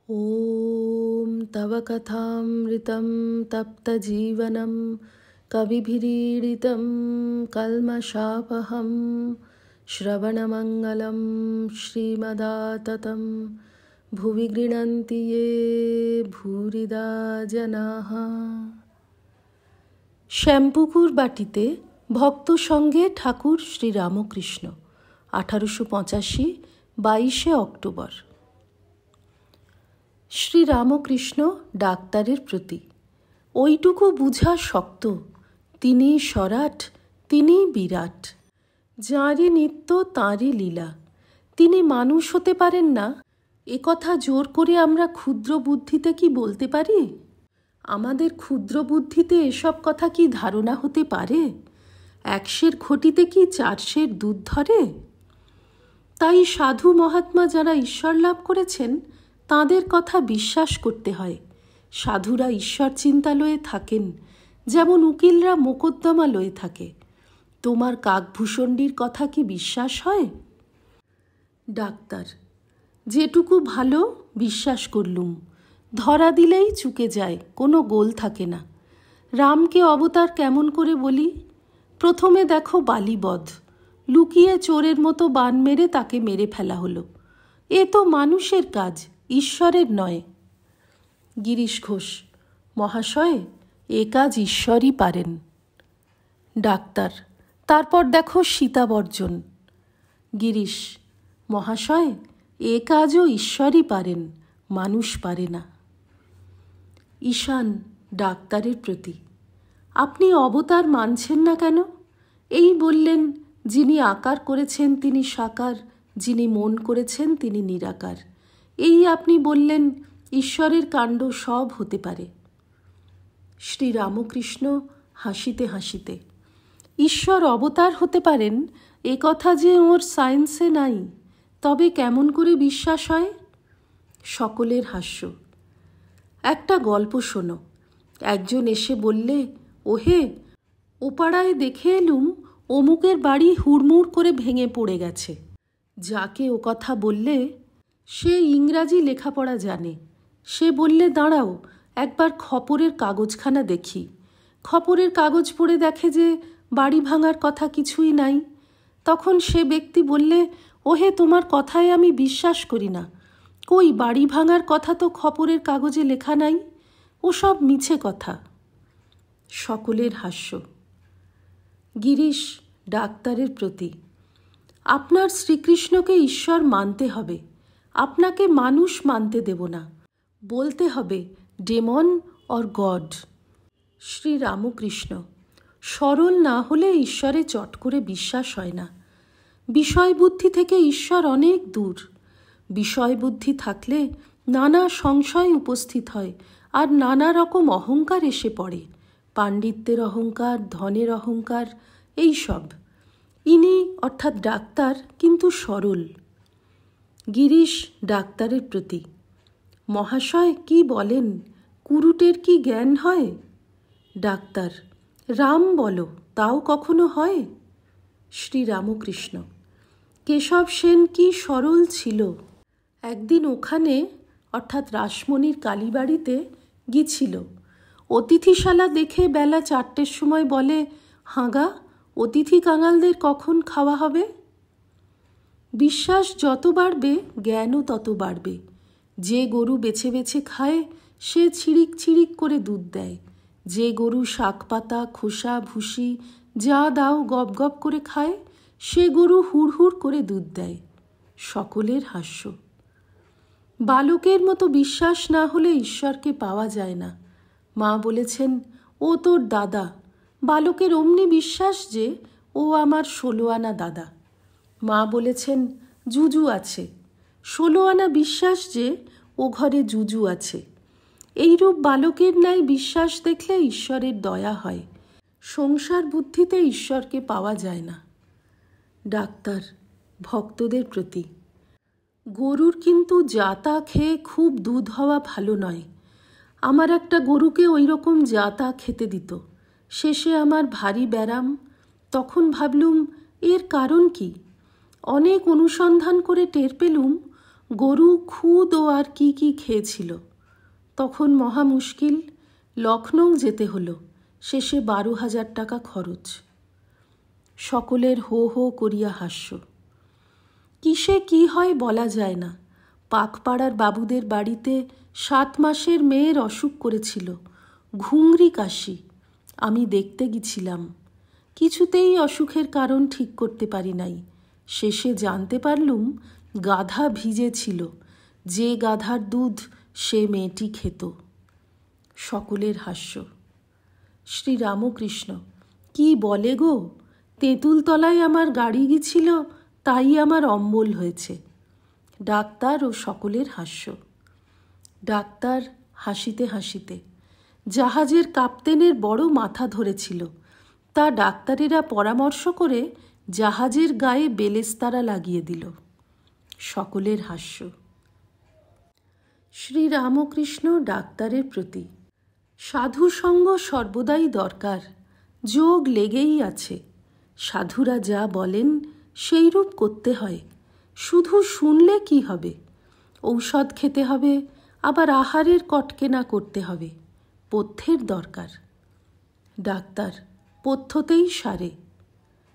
ॐ तव कथामृतं तप्तजीवनं कविभिरीडितं कल्मषापहं श्रवणमङ्गलं श्रीमदाततं भुवि गृह्णन्ति ये भूरिदा जनाः। শ্যামপুকুর বাটিতে ভক্ত সঙ্গে ঠাকুর শ্রীরামকৃষ্ণ 1885 22শে অক্টোবর। শ্রীরামকৃষ্ণ ডাক্তারের প্রতি ওইটুকু বুঝা শক্ত, তিনি সরাট, তিনি বিরাট, যাঁরই নিত্য তাঁরই লীলা। তিনি মানুষ হতে পারেন না, এ কথা জোর করে আমরা ক্ষুদ্র বুদ্ধিতে কি বলতে পারি? আমাদের ক্ষুদ্র বুদ্ধিতে এসব কথা কি ধারণা হতে পারে? 100 ঘটিতে কি 400 দুধ ধরে? তাই সাধু মহাত্মা যারা ঈশ্বর লাভ করেছেন তাঁদের কথা বিশ্বাস করতে হয়। সাধুরা ঈশ্বর চিন্তালয়ে থাকেন, যেমন উকিলরা মোকদ্দমালয়ে থাকে। তোমার কাকভূষণ্ডির কথা কি বিশ্বাস হয়? ডাক্তার: যেটুকু ভালো বিশ্বাস করলুম, ধরা দিলেই চুকে যায়, কোনো গোল থাকে না। রামকে অবতার কেমন করে বলি? প্রথমে দেখো বালিবধ, লুকিয়ে চোরের মতো বান মেরে তাকে মেরে ফেলা হলো। এ তো মানুষের কাজ, ঈশ্বরের নয়। গিরিশ ঘোষ: মহাশয়, এ কাজ ঈশ্বরই পারেন। ডাক্তার: তারপর দেখো সীতাবর্জন। গিরিশ: মহাশয়, এ কাজও ঈশ্বরই পারেন, মানুষ পারে না। ঈশান ডাক্তারের প্রতি: আপনি অবতার মানছেন না কেন? এই বললেন, যিনি আকার করেছেন তিনি সাকার, যিনি মন করেছেন তিনি নিরাকার। এই আপনি বললেন ঈশ্বরের কাণ্ড সব হতে পারে। শ্রীরামকৃষ্ণ হাসিতে হাসিতে: ঈশ্বর অবতার হতে পারেন এ কথা যে ওর সায়েন্সে নাই, তবে কেমন করে বিশ্বাস হয়? সকলের হাস্য। একটা গল্প শোনো। একজন এসে বললে, ওহে, ও পাড়ায় দেখে এলুম অমুকের বাড়ি হুড়মুড় করে ভেঙে পড়ে গেছে। যাকে ও কথা বললে সে ইংরাজি লেখাপড়া জানে। সে বললে, দাঁড়াও, একবার খবরের কাগজখানা দেখি। খবরের কাগজ পড়ে দেখে যে বাড়ি ভাঙার কথা কিছুই নাই। তখন সে ব্যক্তি বললে, ওহে, তোমার কথায় আমি বিশ্বাস করি না। কই, বাড়ি ভাঙার কথা তো খবরের কাগজে লেখা নাই, ওসব মিছে কথা। সকলের হাস্য। গিরিশ ডাক্তারের প্রতি: আপনার শ্রীকৃষ্ণকে ঈশ্বর মানতে হবে, আপনাকে মানুষ মানতে দেব না। বলতে হবে ডেমন অর গড। শ্রীরামকৃষ্ণ: সরল না হলে ঈশ্বরে চট করে বিশ্বাস হয় না। বিষয় বুদ্ধি থেকে ঈশ্বর অনেক দূর। বিষয় বুদ্ধি থাকলে নানা সংশয় উপস্থিত হয়, আর নানা রকম অহংকার এসে পড়ে। পাণ্ডিত্যের অহংকার, ধনের অহংকার, এই সব। ইনি অর্থাৎ ডাক্তার কিন্তু সরল। গিরিশ ডাক্তারের প্রতি: মহাশয়, কি বলেন? কুরুটের কি জ্ঞান হয়? ডাক্তার: রাম বলো, তাও কখনো হয়? শ্রীরামকৃষ্ণ: কেশব সেন কি সরল ছিল! একদিন ওখানে অর্থাৎ রাসমণির কালীবাড়িতে গিয়েছিল। অতিথিশালা দেখে বেলা 4টের সময় বলে, হাঁগা, অতিথি কাঙালদের কখন খাওয়া হবে? বিশ্বাস যত বাড়বে জ্ঞানও তত বাড়বে। যে গরু বেছে বেছে খায় সে ছিড়িক ছিড়িক করে দুধ দেয়। যে গরু শাক পাতা, খোসা, ভুসি যা দাও গপ গপ করে খায় সে গরু হুড় হুড় করে দুধ দেয়। সকলের হাস্য। বালকের মতো বিশ্বাস না হলে ঈশ্বরকে পাওয়া যায় না। মা বলেছেন, ও তোর দাদা। বালকের অমনি বিশ্বাস যে ও আমার 16 আনা দাদা। মা বলেছেন, জুজু আছে। 16 আনা বিশ্বাস যে ও ঘরে জুজু আছে। এইরূপ বালকের ন্যায় বিশ্বাস দেখলে ঈশ্বরের দয়া হয়। সংসার বুদ্ধিতে ঈশ্বরকে পাওয়া যায় না। ডাক্তার ভক্তদের প্রতি: গরুর কিন্তু জাতা খেয়ে খুব দুধ হওয়া ভালো নয়। আমার একটা গরুকে ওই রকম জাতা খেতে দিত। শেষে আমার ভারী ব্যারাম। তখন ভাবলুম এর কারণ কি। অনেক অনুসন্ধান করে টের পেলুম গরু খুদ ও আর কি কি খেয়েছিল। তখন মহা মুশকিল, লখনৌ যেতে হলো, শেষে 12,000 টাকা খরচ। সকলের হো হো করিয়া হাস্য। কিসে কি হয় বলা যায় না। পাকপাড়ার বাবুদের বাড়িতে 7 মাসের মেয়ের অসুখ করেছিল, ঘুংরি কাশি। আমি দেখতে গেছিলাম। কিছুতেই অসুখের কারণ ঠিক করতে পারি নাই। শেষে জানতে পারলুম গাধা ভিজেছিল, যে গাধার দুধ সে মেয়েটি খেত। সকলের হাস্য। শ্রীরামকৃষ্ণ, কি বলে গো, তেঁতুলতলায় আমার গাড়ি গিয়েছিল, তাই আমার অম্বল হয়েছে। ডাক্তার ও সকলের হাস্য। ডাক্তার হাসিতে হাসিতে, জাহাজের কাপ্তেনের বড় মাথা ধরেছিল, তা ডাক্তারেরা পরামর্শ করে জাহাজের গায়ে বেলেস্তারা লাগিয়ে দিল। সকলের হাস্য। শ্রীরামকৃষ্ণ ডাক্তারের প্রতি, সাধুসঙ্গ সর্বদাই দরকার, যোগ লেগেই আছে। সাধুরা যা বলেন সেইরূপ করতে হয়। শুধু শুনলে কি হবে? ঔষধ খেতে হবে, আবার আহারের কটকেনা করতে হবে। পথ্যের দরকার। ডাক্তার, পথ্যতেই সারে।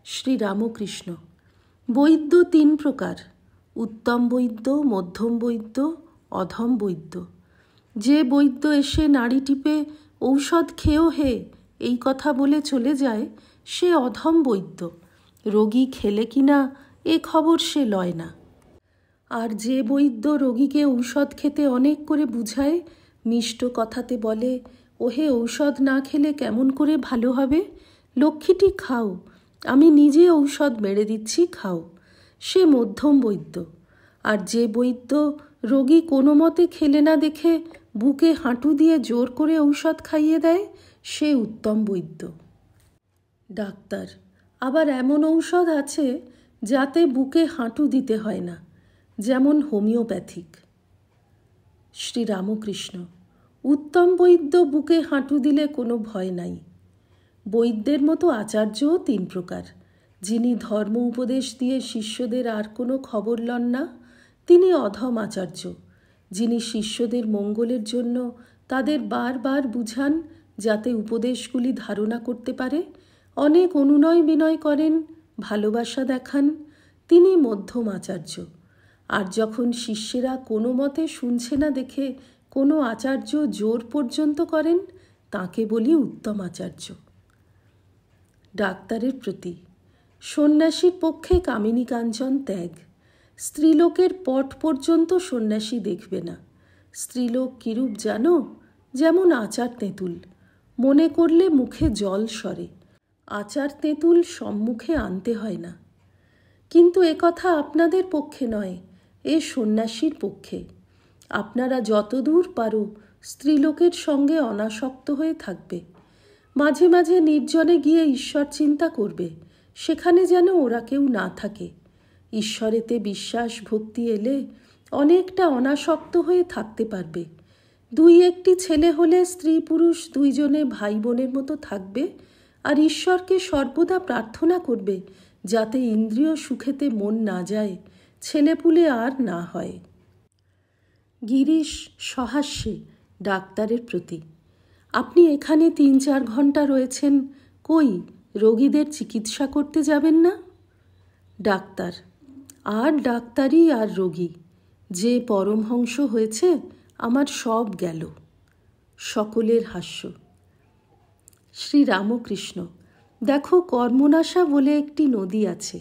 শ্রীরামকৃষ্ণ, বৈদ্য 3 প্রকার, উত্তম বৈদ্য, মধ্যম বৈদ্য, অধম বৈদ্য। যে বৈদ্য এসে নাড়ি টিপে ঔষধ খেয়েও হে এই কথা বলে চলে যায়, সে অধম বৈদ্য। রোগী খেলে কিনা এ খবর সে লয় না। আর যে বৈদ্য রোগীকে ঔষধ খেতে অনেক করে বুঝায়, মিষ্ট কথাতে বলে, ওহে ঔষধ না খেলে কেমন করে ভালো হবে, লক্ষ্মীটি খাও, আমি নিজে ঔষধ মেরে দিচ্ছি, খাও, সে মধ্যম বৈদ্য। আর যে বৈদ্য রোগী কোনো মতে খেলে না দেখে বুকে হাঁটু দিয়ে জোর করে ঔষধ খাইয়ে দেয়, সে উত্তম বৈদ্য। ডাক্তার, আবার এমন ঔষধ আছে যাতে বুকে হাঁটু দিতে হয় না, যেমন হোমিওপ্যাথিক। শ্রীরামকৃষ্ণ, উত্তম বৈদ্য বুকে হাঁটু দিলে কোনো ভয় নাই। বৈদ্যের মতো আচার্যও 3 প্রকার। যিনি ধর্ম উপদেশ দিয়ে শিষ্যদের আর কোনো খবর লন না, তিনি অধম আচার্য। যিনি শিষ্যদের মঙ্গলের জন্য তাদের বারবার বুঝান, যাতে উপদেশগুলি ধারণা করতে পারে, অনেক অনুনয় বিনয় করেন, ভালোবাসা দেখান, তিনি মধ্যম আচার্য। আর যখন শিষ্যেরা কোনো মতে শুনছে না দেখে কোনো আচার্য জোর পর্যন্ত করেন, তাকে বলি উত্তম আচার্য। ডাক্তারের প্রতি, সন্ন্যাসীর পক্ষে কামিনী কাঞ্চন ত্যাগ। স্ত্রীলোকের পট পর্যন্ত সন্ন্যাসী দেখবে না। স্ত্রীলোক কিরূপ জানো? যেমন আচার তেঁতুল, মনে করলে মুখে জল সরে। আচার তেঁতুল সম্মুখে আনতে হয় না। কিন্তু এ কথা আপনাদের পক্ষে নয়, এ সন্ন্যাসীর পক্ষে। আপনারা যতদূর পারো স্ত্রীলোকের সঙ্গে অনাসক্ত হয়ে থাকবে। মাঝে মাঝে নির্জনে গিয়ে ঈশ্বর চিন্তা করবে, সেখানে যেন ওরা কেউ না থাকে। ঈশ্বরেতে বিশ্বাস ভক্তি এলে অনেকটা অনাসক্ত হয়ে থাকতে পারবে। 2-1টি ছেলে হলে স্ত্রী পুরুষ 2 জনে ভাই বোনের মতো থাকবে, আর ঈশ্বরকে সর্বদা প্রার্থনা করবে যাতে ইন্দ্রিয় সুখেতে মন না যায়, ছেলেপুলে আর না হয়। গিরিশ সহাস্যে ডাক্তারের প্রতি, আপনি এখানে 3-4 ঘন্টা রয়েছেন, কই রোগীদের চিকিৎসা করতে যাবেন না? ডাক্তার, আর ডাক্তারি আর রোগী, যে পরমহংস হয়েছে আমার সব গেল। সকলের হাস্য। শ্রীরামকৃষ্ণ, দেখো কর্মনাশা বলে একটি নদী আছে,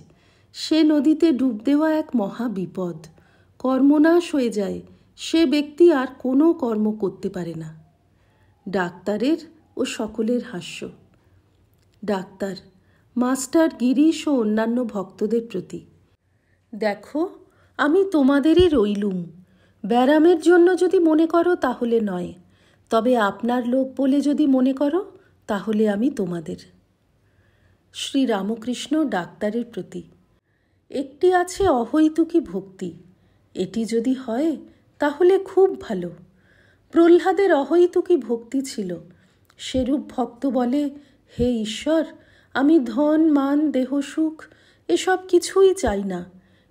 সে নদীতে ডুব দেওয়া এক মহা বিপদ। কর্মনাশ হয়ে যায়, সে ব্যক্তি আর কোনো কর্ম করতে পারে না। ডাক্তারের ও সকলের হাস্য। ডাক্তার, মাস্টার গিরিশ ও অন্যান্য ভক্তদের প্রতি, দেখো আমি তোমাদেরই রইলুম। ব্যারামের জন্য যদি মনে করো তাহলে নয়, তবে আপনার লোক বলে যদি মনে করো তাহলে আমি তোমাদের। শ্রীরামকৃষ্ণ ডাক্তারের প্রতি, একটি আছে অহৈতুকী ভক্তি, এটি যদি হয় তাহলে খুব ভালো। প্রহ্লাদের অহৈতুকী ভক্তি ছিল। সেরূপ ভক্ত বলে, হে ঈশ্বর, আমি ধন মান দেহ সুখ এসব কিছুই চাই না,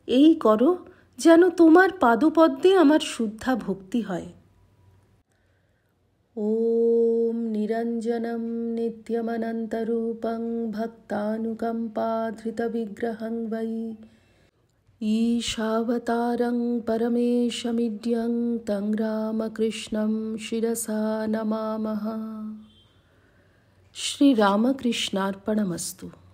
এই করো যেন তোমার পাদপদ্মে আমার শুদ্ধা ভক্তি হয়। ওম নিরঞ্জনম নিত্যমনন্তরূপং ভক্তানুকম্পাধৃতবিগ্রহং বৈ ঈশাবতারং পরমেশমিড্যং তং রামকৃষ্ণং শিরসা নমামঃ। শ্রীরামকৃষ্ণার্পণমস্তু।